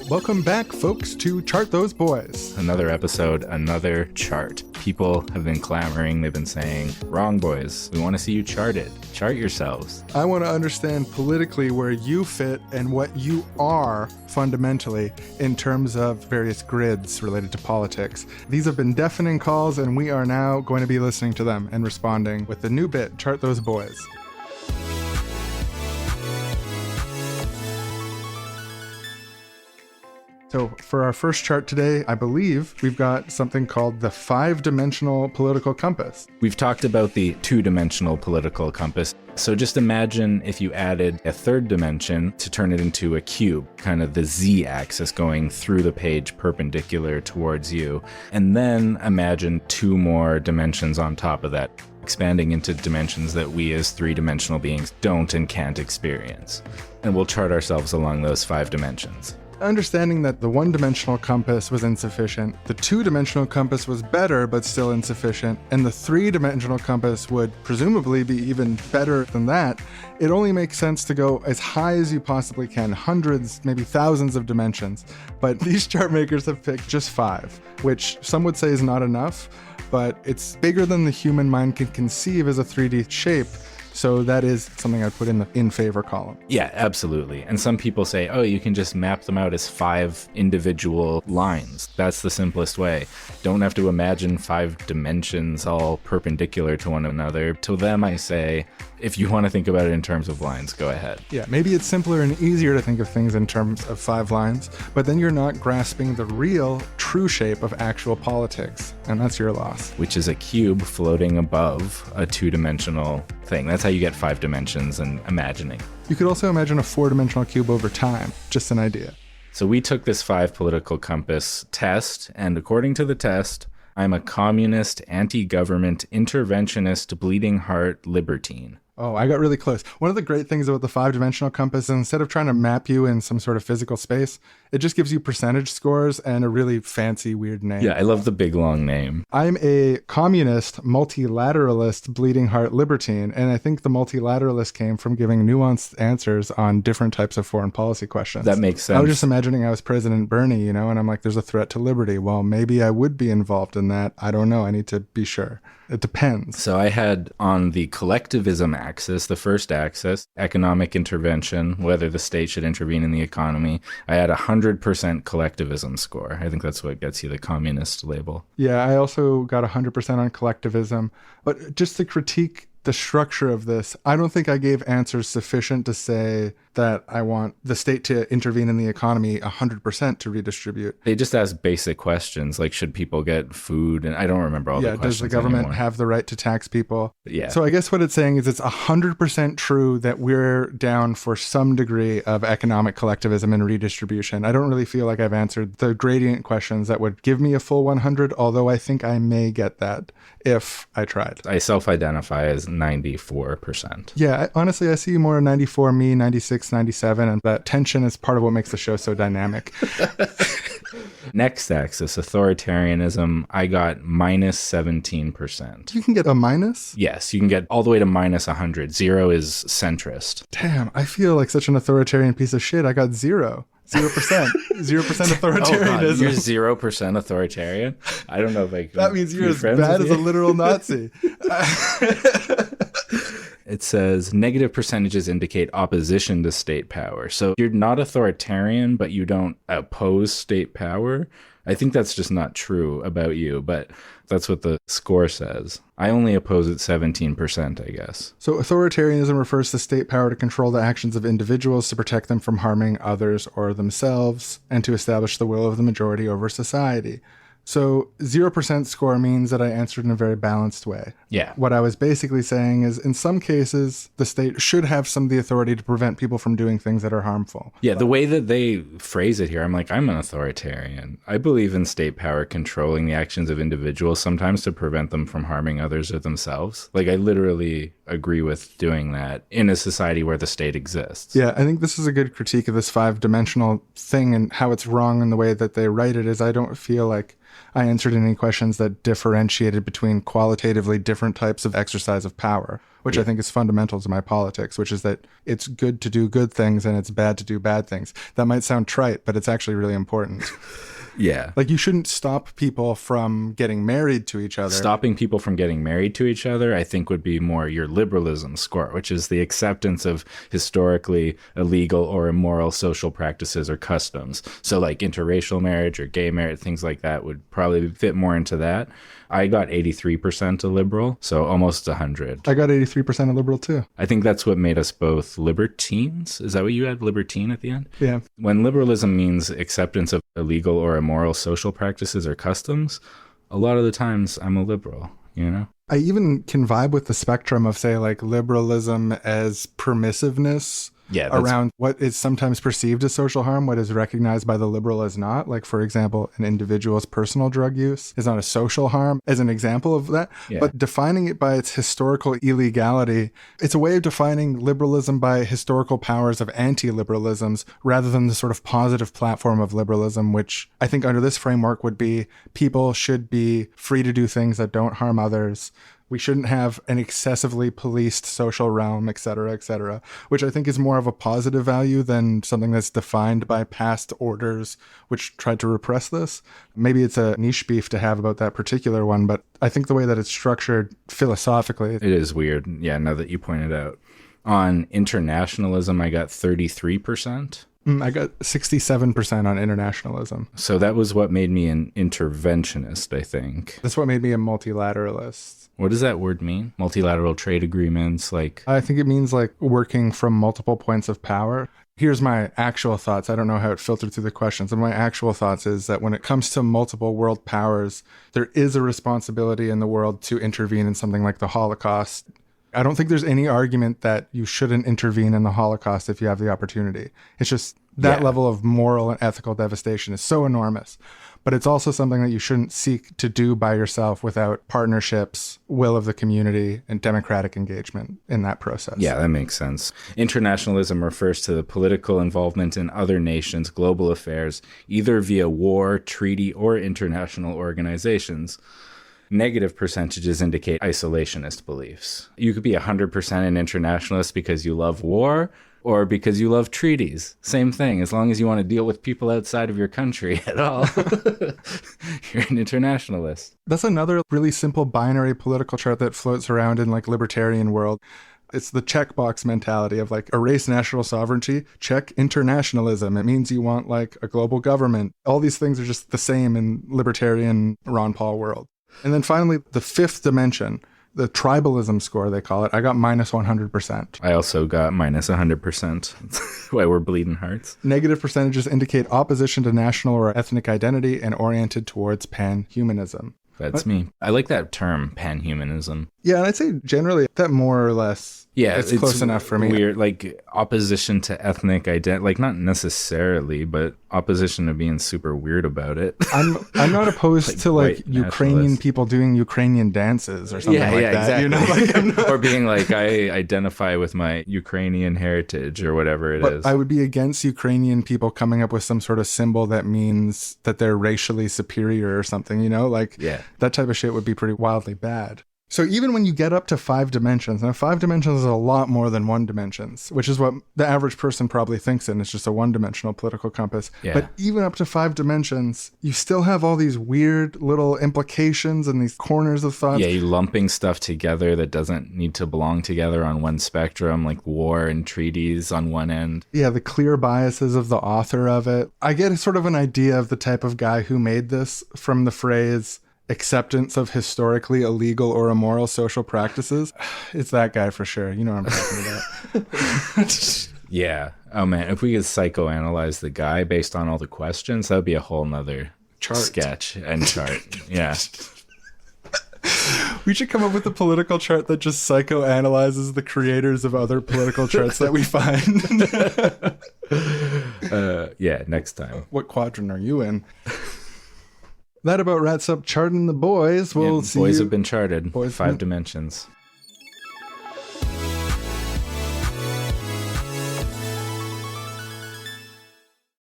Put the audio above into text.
Welcome back, folks, to Chart Those Boys. Another episode, another chart. People have been clamoring. They've been saying, wrong, boys. We want to see you charted. Chart yourselves. I want to understand politically where you fit and what you are fundamentally in terms of various grids related to politics. These have been deafening calls, and we are now going to be listening to them and responding with the new bit, Chart Those Boys. So for our first chart today, I believe we've got something called the 5-dimensional political compass. We've talked about the 2-dimensional political compass. So just imagine if you added a third dimension to turn it into a cube, kind of the z-axis going through the page perpendicular towards you. And then imagine 2 more dimensions on top of that, expanding into dimensions that we as 3-dimensional beings don't and can't experience. And we'll chart ourselves along those 5 dimensions. Understanding that the 1-dimensional compass was insufficient, the 2-dimensional compass was better but still insufficient, and the 3-dimensional compass would presumably be even better than that, it only makes sense to go as high as you possibly can, hundreds, maybe thousands of dimensions. But these chart makers have picked just 5, which some would say is not enough, but it's bigger than the human mind can conceive as a 3D shape. So that is something I'd put in the in favor column. Yeah, absolutely. And some people say, oh, you can just map them out as 5 individual lines. That's the simplest way. Don't have to imagine 5 dimensions all perpendicular to one another. To them, I say, if you want to think about it in terms of lines, go ahead. Yeah, maybe it's simpler and easier to think of things in terms of 5 lines, but then you're not grasping the real, true shape of actual politics. And that's your loss. Which is a cube floating above a 2-dimensional thing. That's how you get 5 dimensions and imagining. You could also imagine a 4-dimensional cube over time. Just an idea. So we took this 5 political compass test, and according to the test, I'm a communist, anti-government, interventionist, bleeding heart libertine. Oh, I got really close. One of the great things about the 5-dimensional compass is instead of trying to map you in some sort of physical space, it just gives you percentage scores and a really fancy, weird name. Yeah, I love the big, long name. I'm a communist, multilateralist, bleeding heart libertine, and I think the multilateralist came from giving nuanced answers on different types of foreign policy questions. That makes sense. I was just imagining I was President Bernie, and I'm like, there's a threat to liberty. Well, maybe I would be involved in that. I don't know. I need to be sure. It depends. So I had on the collectivism axis, the first axis, economic intervention, whether the state should intervene in the economy. I had 100% collectivism score. I think that's what gets you the communist label. Yeah, I also got 100% on collectivism. But just to critique the structure of this, I don't think I gave answers sufficient to say that I want the state to intervene in the economy 100% to redistribute. They just ask basic questions like, should people get food? And I don't remember all the questions. Does the government anymore. have the right to tax people? Yeah. So I guess what it's saying is it's 100% true that we're down for some degree of economic collectivism and redistribution. I don't really feel like I've answered the gradient questions that would give me a full 100, although I think I may get that if I tried. I self-identify as 94%. Yeah, honestly, I see more 94 me, 96, 97, and that tension is part of what makes the show so dynamic. Next axis, authoritarianism, I got minus 17%. You can get a minus? Yes, you can get all the way to minus 100. 0 is centrist. Damn, I feel like such an authoritarian piece of shit. I got 0%. 0%. 0% authoritarianism. You're 0% authoritarian? I don't know if I can. That means you're as bad as a literal Nazi. It says negative percentages indicate opposition to state power. So you're not authoritarian, but you don't oppose state power. I think that's just not true about you, but that's what the score says. I only oppose it 17%, I guess. So authoritarianism refers to state power to control the actions of individuals to protect them from harming others or themselves and to establish the will of the majority over society. So 0% score means that I answered in a very balanced way. Yeah. What I was basically saying is in some cases, the state should have some of the authority to prevent people from doing things that are harmful. Yeah, the way that they phrase it here, I'm like, I'm an authoritarian. I believe in state power controlling the actions of individuals, sometimes to prevent them from harming others or themselves. Like, I literally agree with doing that in a society where the state exists. Yeah, I think this is a good critique of this 5-dimensional thing and how it's wrong in the way that they write it is I don't feel like I answered any questions that differentiated between qualitatively different types of exercise of power, which I think is fundamental to my politics, which is that it's good to do good things and it's bad to do bad things. That might sound trite, but it's actually really important. Yeah. Like, you shouldn't stop people from getting married to each other. Stopping people from getting married to each other, I think, would be more your liberalism score, which is the acceptance of historically illegal or immoral social practices or customs. So like interracial marriage or gay marriage, things like that would probably fit more into that. I got 83% a liberal, so almost 100. I got 83% a liberal too. I think that's what made us both libertines. Is that what you had, libertine at the end? Yeah. When liberalism means acceptance of illegal or immoral social practices or customs, a lot of the times I'm a liberal, you know? I even can vibe with the spectrum of, say, like liberalism as permissiveness. Yeah, around what is sometimes perceived as social harm, what is recognized by the liberal as not. Like, for example, an individual's personal drug use is not a social harm, as an example of that. Yeah. But defining it by its historical illegality, it's a way of defining liberalism by historical powers of anti-liberalisms rather than the sort of positive platform of liberalism, which I think under this framework would be people should be free to do things that don't harm others. We shouldn't have an excessively policed social realm, et cetera, which I think is more of a positive value than something that's defined by past orders, which tried to repress this. Maybe it's a niche beef to have about that particular one, but I think the way that it's structured philosophically. It is weird. Yeah, now that you pointed out. On internationalism, I got 33%. I got 67% on internationalism. So that was what made me an interventionist, I think. That's what made me a multilateralist. What does that word mean? Multilateral trade agreements, like... I think it means like working from multiple points of power. Here's my actual thoughts. I don't know how it filtered through the questions. And my actual thoughts is that when it comes to multiple world powers, there is a responsibility in the world to intervene in something like the Holocaust. I don't think there's any argument that you shouldn't intervene in the Holocaust if you have the opportunity. It's just that level of moral and ethical devastation is so enormous. But it's also something that you shouldn't seek to do by yourself without partnerships, will of the community, and democratic engagement in that process. Yeah, that makes sense. Internationalism refers to the political involvement in other nations' global affairs, either via war, treaty, or international organizations. Negative percentages indicate isolationist beliefs. You could be 100% an internationalist because you love war or because you love treaties. Same thing. As long as you want to deal with people outside of your country at all, you're an internationalist. That's another really simple binary political chart that floats around in like libertarian world. It's the checkbox mentality of like erase national sovereignty, check internationalism. It means you want like a global government. All these things are just the same in libertarian Ron Paul world. And then finally, the fifth dimension, the tribalism score, they call it. I got minus 100%. I also got minus 100%. That's why we're bleeding hearts. Negative percentages indicate opposition to national or ethnic identity and oriented towards pan-humanism. That's me. I like that term, pan-humanism. Yeah, and I'd say generally that more or less, it's close enough for me. Weird, like opposition to ethnic identity, like not necessarily, but opposition to being super weird about it. I'm not opposed like to like Ukrainian people doing Ukrainian dances or something like that. Exactly. You know, like, I'm not... Or being like, I identify with my Ukrainian heritage or whatever it is. I would be against Ukrainian people coming up with some sort of symbol that means that they're racially superior or something, you know, like that type of shit would be pretty wildly bad. So even when you get up to 5 dimensions, now 5 dimensions is a lot more than 1 dimensions, which is what the average person probably thinks in. It's just a one-dimensional political compass. Yeah. But even up to 5 dimensions, you still have all these weird little implications and these corners of thoughts. Yeah, you're lumping stuff together that doesn't need to belong together on one spectrum, like war and treaties on one end. Yeah, the clear biases of the author of it. I get sort of an idea of the type of guy who made this from the phrase acceptance of historically illegal or immoral social practices. It's that guy for sure. You know what I'm talking about. Yeah. Oh man, if we could psychoanalyze the guy based on all the questions, that would be a whole nother sketch and chart. Yeah. We should come up with a political chart that just psychoanalyzes the creators of other political charts that we find. Yeah, next time. What quadrant are you in? That about wraps up charting the boys. We'll see. Boys you. have been charted. Boys 5 dimensions.